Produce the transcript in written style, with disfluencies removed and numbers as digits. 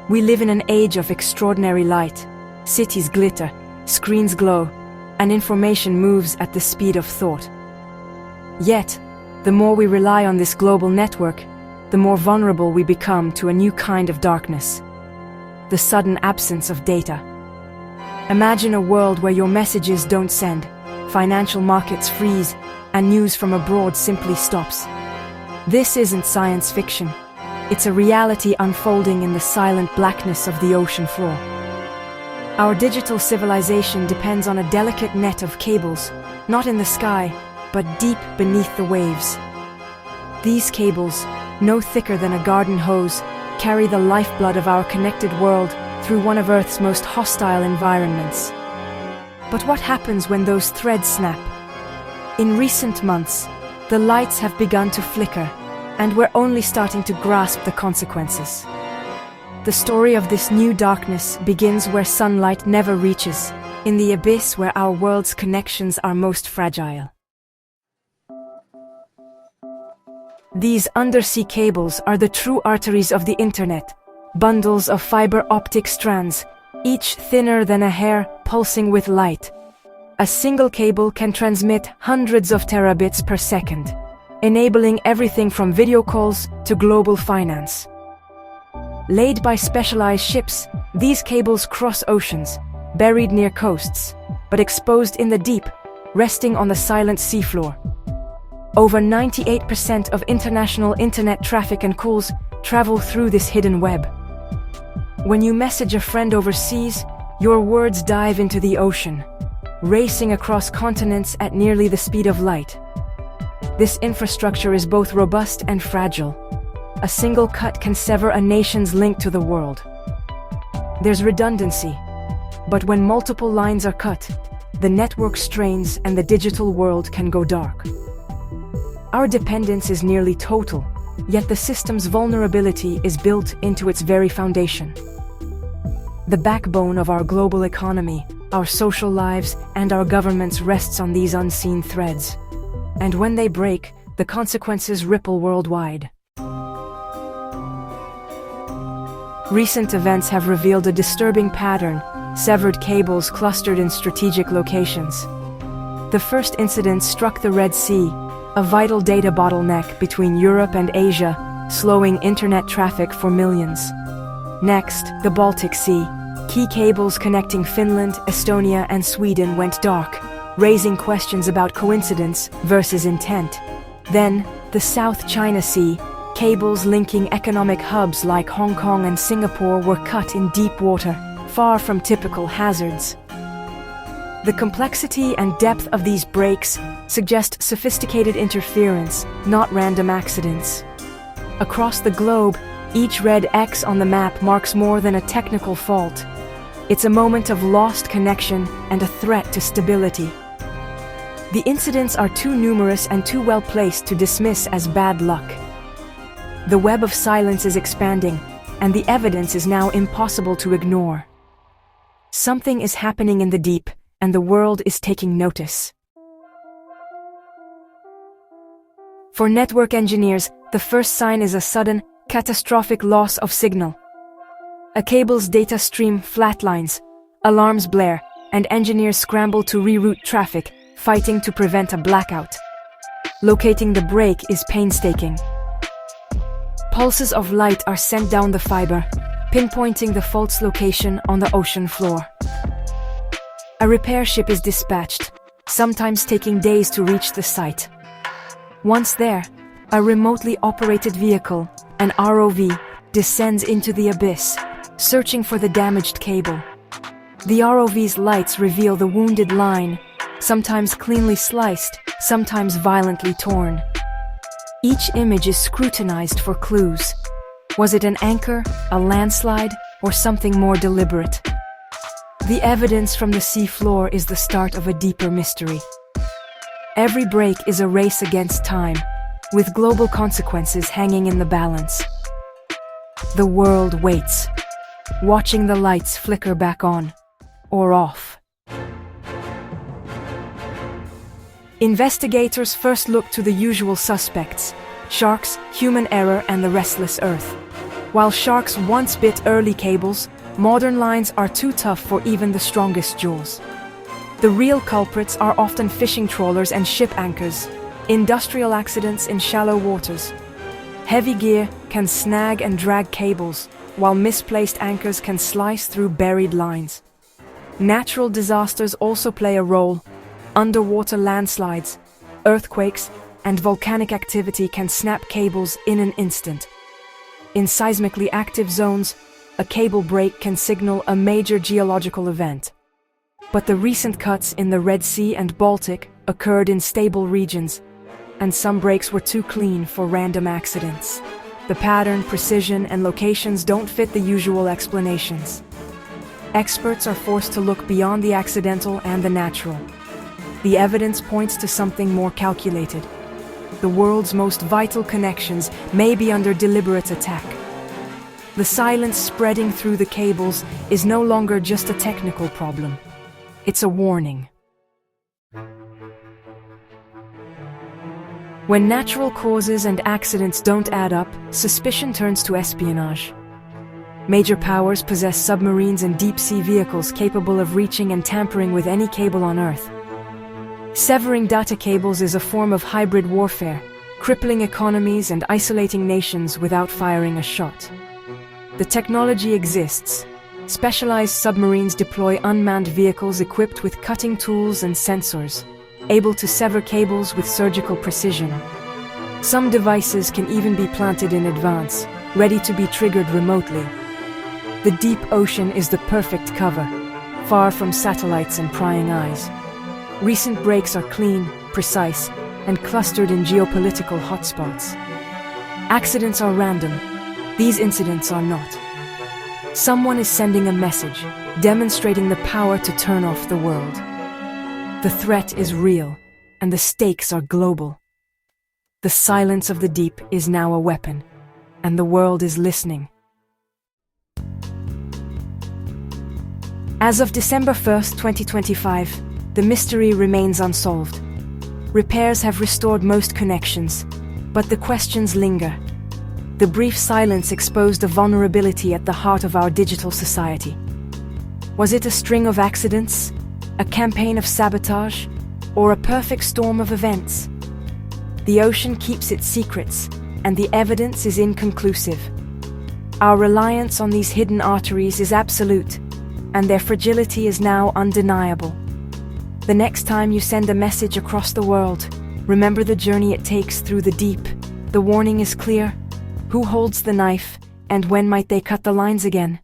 We live in an age of extraordinary light. Cities glitter, screens glow, and information moves at the speed of thought. Yet, the more we rely on this global network, the more vulnerable we become to a new kind of darkness: the sudden absence of data. Imagine a world where your messages don't send, financial markets freeze, and news from abroad simply stops. This isn't science fiction. It's a reality unfolding in the silent blackness of the ocean floor. Our digital civilization depends on a delicate net of cables, not in the sky, but deep beneath the waves. These cables, no thicker than a garden hose, carry the lifeblood of our connected world through one of Earth's most hostile environments. But what happens when those threads snap? In recent months, the lights have begun to flicker, and we're only starting to grasp the consequences. The story of this new darkness begins where sunlight never reaches, in the abyss where our world's connections are most fragile. These undersea cables are the true arteries of the internet, bundles of fiber optic strands, each thinner than a hair, pulsing with light. A single cable can transmit hundreds of terabits per second, enabling everything from video calls to global finance. Laid by specialized ships, these cables cross oceans, buried near coasts, but exposed in the deep, resting on the silent seafloor. Over 98% of international internet traffic and calls travel through this hidden web. When you message a friend overseas, your words dive into the ocean, racing across continents at nearly the speed of light. This infrastructure is both robust and fragile. A single cut can sever a nation's link to the world. There's redundancy, but when multiple lines are cut, the network strains and the digital world can go dark. Our dependence is nearly total, yet the system's vulnerability is built into its very foundation. The backbone of our global economy, our social lives, and our governments rests on these unseen threads. And when they break, the consequences ripple worldwide. Recent events have revealed a disturbing pattern: severed cables clustered in strategic locations. The first incident struck the Red Sea, a vital data bottleneck between Europe and Asia, slowing internet traffic for millions. Next, the Baltic Sea. Key cables connecting Finland, Estonia, and Sweden went dark, raising questions about coincidence versus intent. Then, the South China Sea. Cables linking economic hubs like Hong Kong and Singapore were cut in deep water, far from typical hazards. The complexity and depth of these breaks suggest sophisticated interference, not random accidents. Across the globe, each red X on the map marks more than a technical fault. It's a moment of lost connection and a threat to stability. The incidents are too numerous and too well placed to dismiss as bad luck. The web of silence is expanding, and the evidence is now impossible to ignore. Something is happening in the deep, and the world is taking notice. For network engineers, the first sign is a sudden, catastrophic loss of signal. A cable's data stream flatlines, alarms blare, and engineers scramble to reroute traffic, fighting to prevent a blackout. Locating the break is painstaking. Pulses of light are sent down the fiber, pinpointing the fault's location on the ocean floor. A repair ship is dispatched, sometimes taking days to reach the site. Once there, a remotely operated vehicle, an ROV, descends into the abyss, searching for the damaged cable. The ROV's lights reveal the wounded line, sometimes cleanly sliced, sometimes violently torn. Each image is scrutinized for clues. Was it an anchor, a landslide, or something more deliberate? The evidence from the sea floor is the start of a deeper mystery. Every break is a race against time, with global consequences hanging in the balance. The world waits, watching the lights flicker back on, or off. Investigators first look to the usual suspects: sharks, human error, and the restless earth. While sharks once bit early cables, modern lines are too tough for even the strongest jaws. The real culprits are often fishing trawlers and ship anchors, industrial accidents in shallow waters. Heavy gear can snag and drag cables, while misplaced anchors can slice through buried lines. Natural disasters also play a role. Underwater landslides, earthquakes, and volcanic activity can snap cables in an instant. In seismically active zones, a cable break can signal a major geological event. But the recent cuts in the Red Sea and Baltic occurred in stable regions, and some breaks were too clean for random accidents. The pattern, precision, and locations don't fit the usual explanations. Experts are forced to look beyond the accidental and the natural. The evidence points to something more calculated. The world's most vital connections may be under deliberate attack. The silence spreading through the cables is no longer just a technical problem. It's a warning. When natural causes and accidents don't add up, suspicion turns to espionage. Major powers possess submarines and deep-sea vehicles capable of reaching and tampering with any cable on Earth. Severing data cables is a form of hybrid warfare, crippling economies and isolating nations without firing a shot. The technology exists. Specialized submarines deploy unmanned vehicles equipped with cutting tools and sensors, able to sever cables with surgical precision. Some devices can even be planted in advance, ready to be triggered remotely. The deep ocean is the perfect cover, far from satellites and prying eyes. Recent breaks are clean, precise, and clustered in geopolitical hotspots. Accidents are random. These incidents are not. Someone is sending a message, demonstrating the power to turn off the world. The threat is real, and the stakes are global. The silence of the deep is now a weapon, and the world is listening. As of December 1st, 2025, the mystery remains unsolved. Repairs have restored most connections, but the questions linger. The brief silence exposed a vulnerability at the heart of our digital society. Was it a string of accidents, a campaign of sabotage, or a perfect storm of events? The ocean keeps its secrets, and the evidence is inconclusive. Our reliance on these hidden arteries is absolute, and their fragility is now undeniable. The next time you send a message across the world, remember the journey it takes through the deep. The warning is clear. Who holds the knife, and when might they cut the lines again?